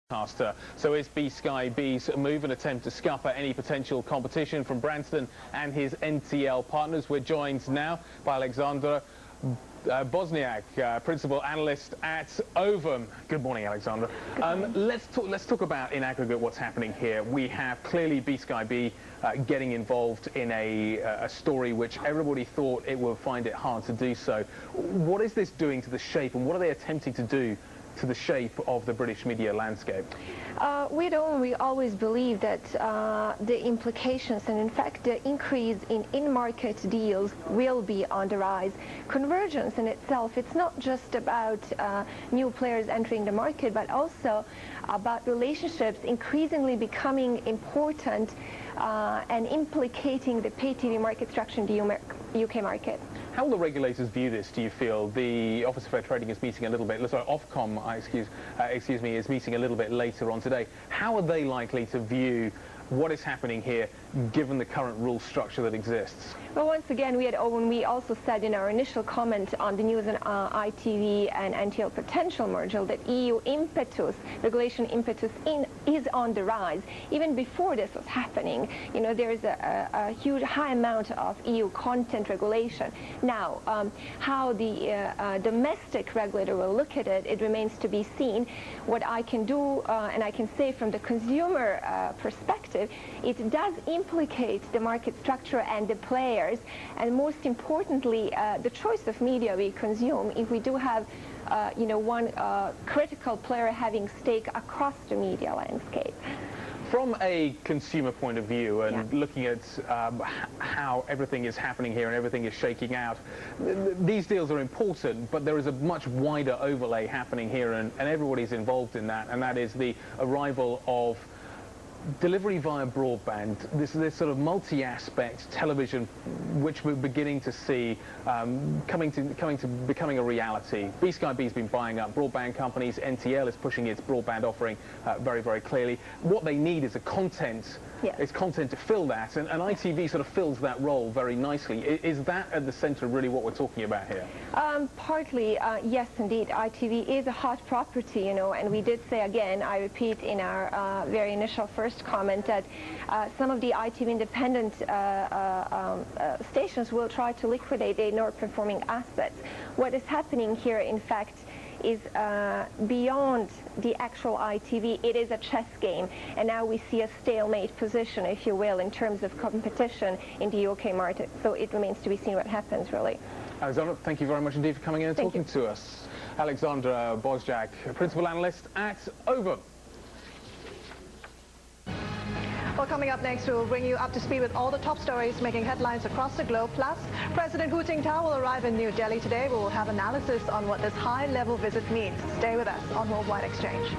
Broadcaster. So is B-Sky-B's move an attempt to scupper any potential competition from Branston and his NTL partners? We're joined now by Aleksandra Bosnjak, principal analyst at Ovum. Good morning, Aleksandra. Let's talk about in aggregate what's happening here. We have clearly B-Sky-B getting involved in a story which everybody thought it would find it hard to do so. What is this doing to the shape, and what are they attempting to do to the shape of the British media landscape? We always believe that the implications and in fact the increase in in-market deals will be on the rise. Convergence in itself, it's not just about new players entering the market, but also about relationships increasingly becoming important and implicating the pay TV market structure in the UK market. How will the regulators view this, do you feel? The Office of Fair Trading is meeting a little bit, sorry, Ofcom, excuse me, is meeting a little bit later on today. How are they likely to view what is happening here, given the current rule structure that exists? Well, once again, we at Owen, we also said in our initial comment on the news and ITV and NTL potential merger that EU impetus, regulation impetus is on the rise. Even before this was happening, you know, there is a huge, high amount of EU content regulation. Now, how the domestic regulator will look at it, it remains to be seen. What I can do, and I can say from the consumer perspective, it does implicate the market structure and the players, and most importantly, the choice of media we consume. If we do have, you know, one critical player having stake across the media landscape. From a consumer point of view and looking at how everything is happening here and everything is shaking out, these deals are important, but there is a much wider overlay happening here, and everybody's involved in that, and that is the arrival of delivery via broadband, this sort of multi-aspect television, which we're beginning to see becoming a reality. B-Sky-B's been buying up broadband companies. NTL is pushing its broadband offering very, very clearly. What they need is content to fill that, and ITV sort of fills that role very nicely. Is that at the centre of really what we're talking about here? Partly, yes, indeed. ITV is a hot property, you know, and we did say again, I repeat, in our very initial first comment that some of the ITV independent stations will try to liquidate their non-performing assets. What is happening here, in fact, is beyond the actual ITV. It is a chess game, and now we see a stalemate position, if you will, in terms of competition in the UK market. So it remains to be seen what happens, really. Aleksandra, thank you very much indeed for coming in and talking to us. Aleksandra Bosnjak, principal analyst at Ovum. Well, coming up next, we will bring you up to speed with all the top stories making headlines across the globe. Plus, President Hu Jintao will arrive in New Delhi today. We will have analysis on what this high-level visit means. Stay with us on Worldwide Exchange.